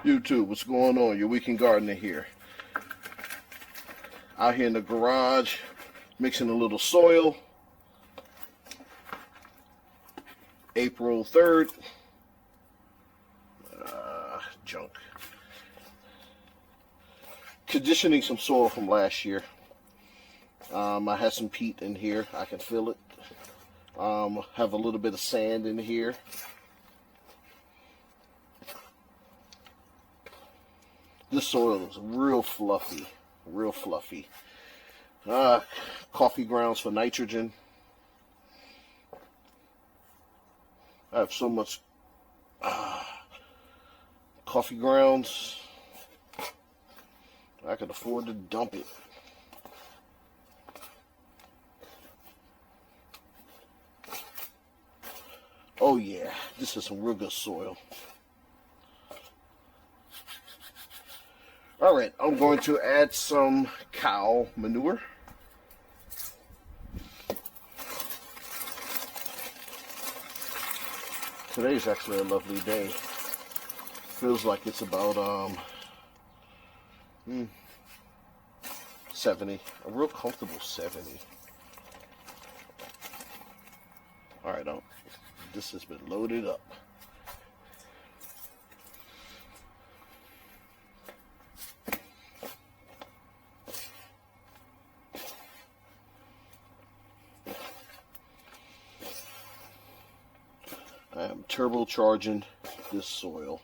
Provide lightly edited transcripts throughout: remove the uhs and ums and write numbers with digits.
YouTube, what's going on? Your weekend gardener here. Out here in the garage, mixing a little soil. April 3rd. Junk. Conditioning some soil from last year. I had some peat in here. I can feel it. Have a little bit of sand in here. This soil is real fluffy. Real fluffy. Coffee grounds for nitrogen. I have so much coffee grounds. I could afford to dump it. Oh yeah, this is some real good soil. Alright, I'm going to add some cow manure. Today's actually a lovely day. Feels like it's about 70, a real comfortable 70. Alright, this has been loaded up. I am turbocharging this soil.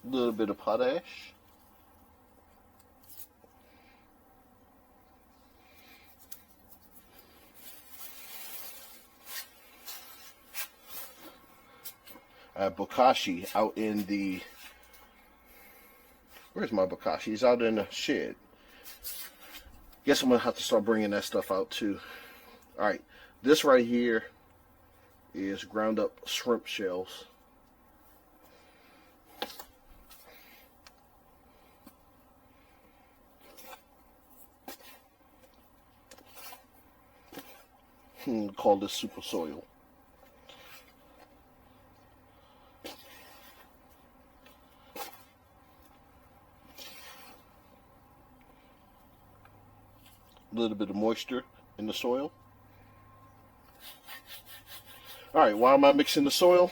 A little bit of potash. I have bokashi out in the, where's my bokashi? He's out in the shed. Guess I'm gonna have to start bringing that stuff out too. All right, this right here is ground up shrimp shells. Call this super soil. A little bit of moisture in the soil. All right, why am I mixing the soil?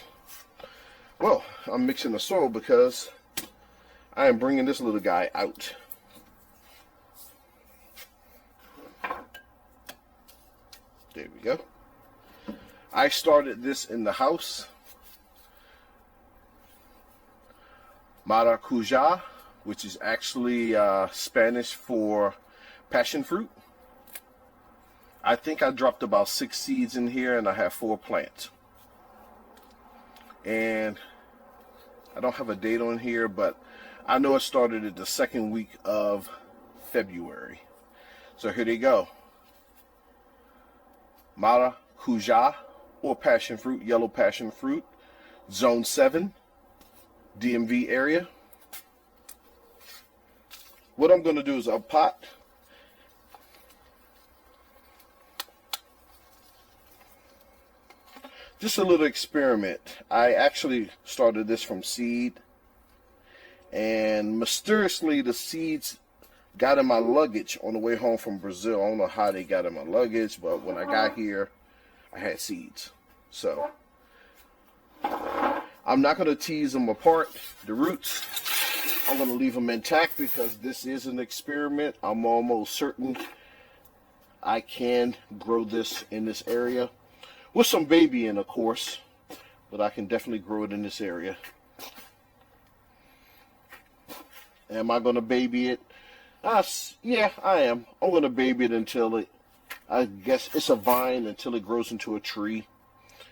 Well, I'm mixing the soil because I am bringing this little guy out. There we go. I started this in the house. Maracujá, which is actually Spanish for passion fruit. I think I dropped about 6 seeds in here and I have 4 plants. And I don't have a date on here, but I know it started at the 2nd week of February. So here they go. Maracujá, or passion fruit, yellow passion fruit, zone 7, DMV area. What I'm going to do is a pot. Just a little experiment. I actually started this from seed, and mysteriously the seeds got in my luggage on the way home from Brazil. I don't know how they got in my luggage, but when I got here, I had seeds. So I'm not going to tease them apart, the roots. I'm going to leave them intact because this is an experiment. I'm almost certain I can grow this in this area. With some babying, of course, but I can definitely grow it in this area. Am I going to baby it? Yeah, I am. I'm going to baby it until I guess it's a vine until it grows into a tree.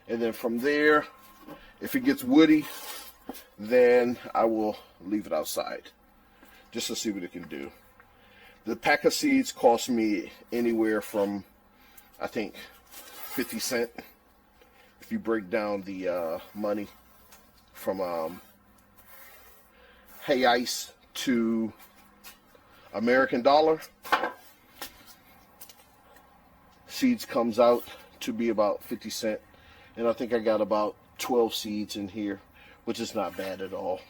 And then from there, if it gets woody, then I will leave it outside just to see what it can do. The pack of seeds cost me anywhere from, I think, 50 cents. If you break down the money from Hay Ice to American Dollar. Seeds comes out to be about 50 cents. And I think I got about 12 seeds in here, which is not bad at all.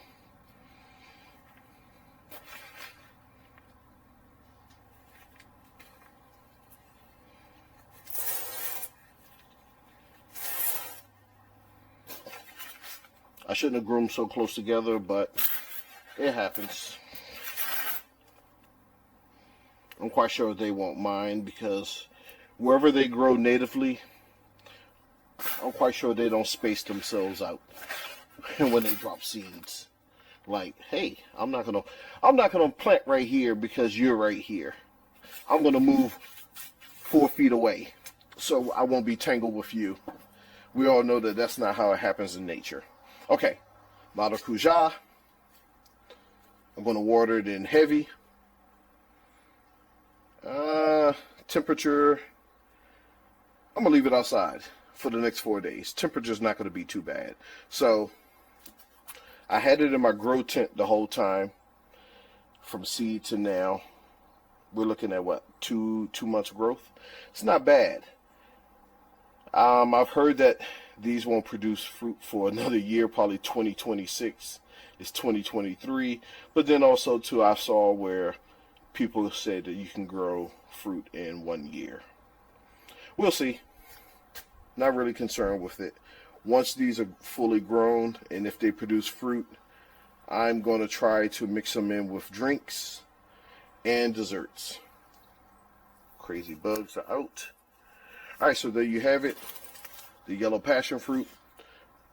I shouldn't have grown so close together, but it happens. I'm quite sure they won't mind, because wherever they grow natively, I'm quite sure they don't space themselves out when they drop seeds. Like, hey, I'm not gonna plant right here because you're right here. I'm gonna move 4 feet away so I won't be tangled with you. We all know that that's not how it happens in nature. Okay, Maracujá. I'm going to water it in heavy. Temperature, I'm going to leave it outside for the next 4 days. Temperature's not going to be too bad. So, I had it in my grow tent the whole time, from seed to now. We're looking at what, two months growth? It's not bad. I've heard that these won't produce fruit for another year, probably 2026. It's 2023. But then also too, I saw where people said that you can grow fruit in 1 year. We'll see. Not really concerned with it. Once these are fully grown and if they produce fruit, I'm going to try to mix them in with drinks and desserts. Crazy bugs are out. Alright, so there you have it. The yellow passion fruit.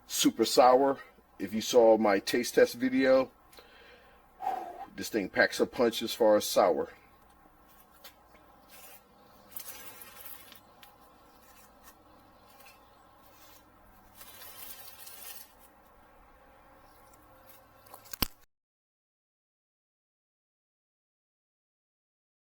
Super sour. If you saw my taste test video, this thing packs a punch as far as sour.